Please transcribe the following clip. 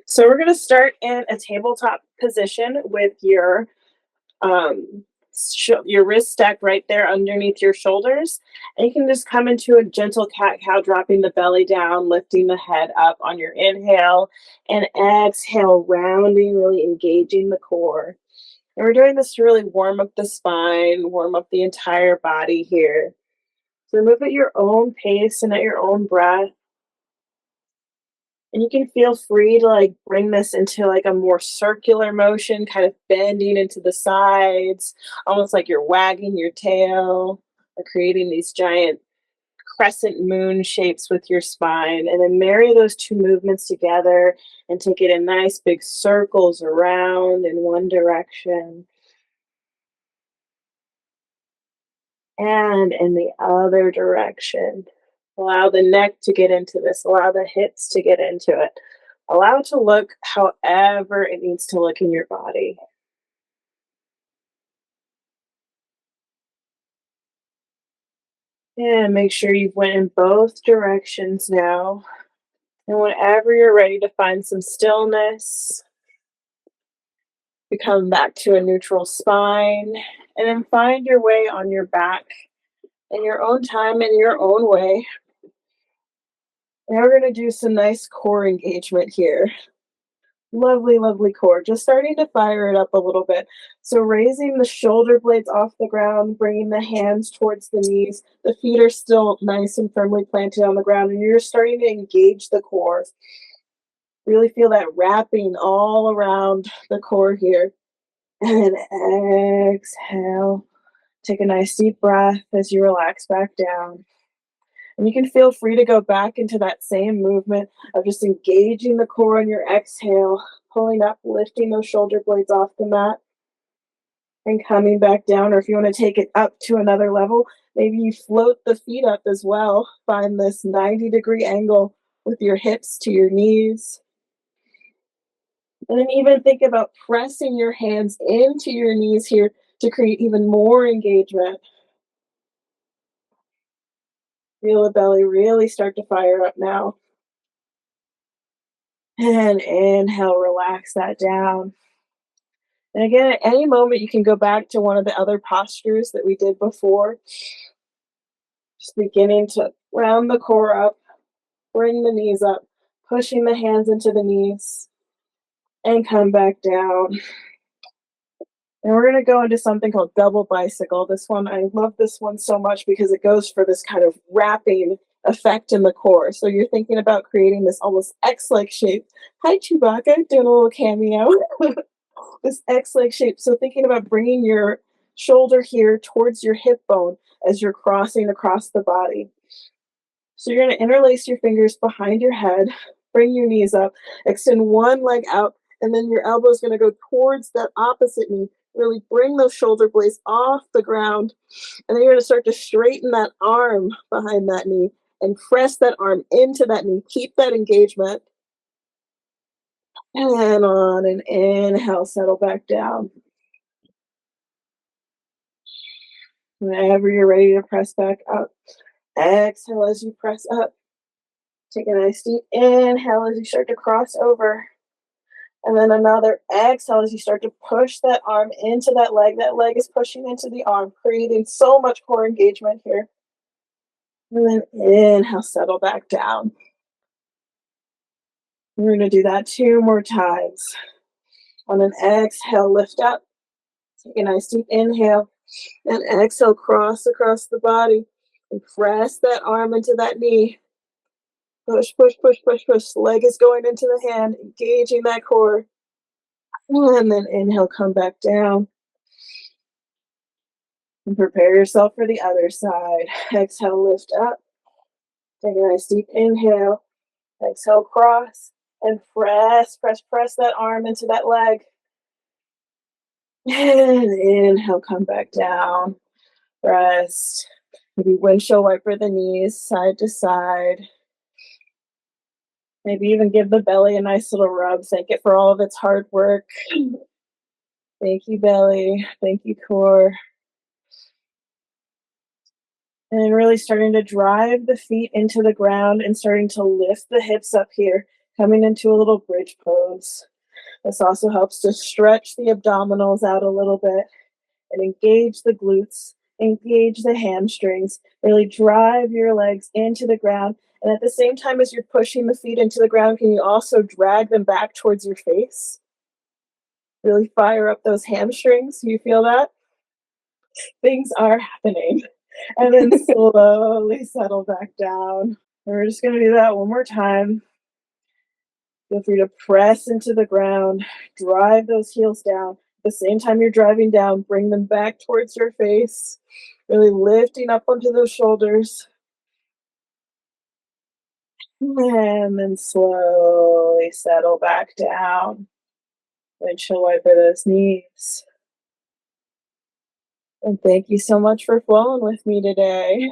So we're going to start in a tabletop position with um, your wrist stacked right there underneath your shoulders, and you can just come into a gentle cat cow, dropping the belly down, lifting the head up on your inhale, and exhale, rounding, really engaging the core. And we're doing this to really warm up the spine, warm up the entire body here. So move at your own pace and at your own breath. And you can feel free to bring this into a more circular motion, kind of bending into the sides, almost like you're wagging your tail or creating these giant crescent moon shapes with your spine. And then marry those two movements together and take it in nice big circles around in one direction and in the other direction. Allow the neck to get into this, allow the hips to get into it. Allow it to look however it needs to look in your body. And make sure you've went in both directions now. And whenever you're ready to find some stillness, you come back to a neutral spine and then find your way on your back in your own time, in your own way. Now we're going to do some nice core engagement here. Lovely, lovely core. Just starting to fire it up a little bit. So raising the shoulder blades off the ground, bringing the hands towards the knees. The feet are still nice and firmly planted on the ground, and you're starting to engage the core. Really feel that wrapping all around the core here. And exhale. Take a nice deep breath as you relax back down. And you can feel free to go back into that same movement of just engaging the core on your exhale, pulling up, lifting those shoulder blades off the mat, and coming back down. Or if you want to take it up to another level, maybe you float the feet up as well. Find this 90-degree angle with your hips to your knees. And then even think about pressing your hands into your knees here to create even more engagement. Feel the belly really start to fire up now. And inhale, relax that down. And again, at any moment, you can go back to one of the other postures that we did before. Just beginning to round the core up, bring the knees up, pushing the hands into the knees, and come back down. And we're going to go into something called double bicycle. This one, I love this one so much because it goes for this kind of wrapping effect in the core. So you're thinking about creating this almost X-like shape. Hi, Chewbacca, doing a little cameo. This X-like shape. So thinking about bringing your shoulder here towards your hip bone as you're crossing across the body. So you're going to interlace your fingers behind your head, bring your knees up, extend one leg out, and then your elbow is going to go towards that opposite knee. Really bring those shoulder blades off the ground, and then you're going to start to straighten that arm behind that knee and press that arm into that knee. Keep that engagement. And on an inhale, settle back down. Whenever you're ready to press back up, exhale as you press up. Take a nice deep inhale as you start to cross over. And then another exhale as you start to push that arm into that leg. That leg is pushing into the arm, creating so much core engagement here. And then inhale, settle back down. We're going to do that 2 more times. On an exhale, lift up. Take a nice deep inhale. And exhale, cross across the body. And press that arm into that knee. Push, push, push, push, push. Leg is going into the hand, engaging that core. And then inhale, come back down. And prepare yourself for the other side. Exhale, lift up. Take a nice deep inhale. Exhale, cross. And press, press, press that arm into that leg. And inhale, come back down. Rest. Maybe windshield wiper the knees side to side. Maybe even give the belly a nice little rub. Thank it for all of its hard work. Thank you, belly. Thank you, core. And really starting to drive the feet into the ground and starting to lift the hips up here. coming into a little bridge pose. This also helps to stretch the abdominals out a little bit and engage the glutes, engage the hamstrings, really drive your legs into the ground. And at the same time as you're pushing the feet into the ground, can you also drag them back towards your face? Really fire up those hamstrings. You feel that? Things are happening. And then slowly settle back down. We're just going to do that one more time. Feel free to press into the ground, drive those heels down. At the same time you're driving down, bring them back towards your face, really lifting up onto those shoulders. And then slowly settle back down. Windshield wiper those knees. And thank you so much for flowing with me today.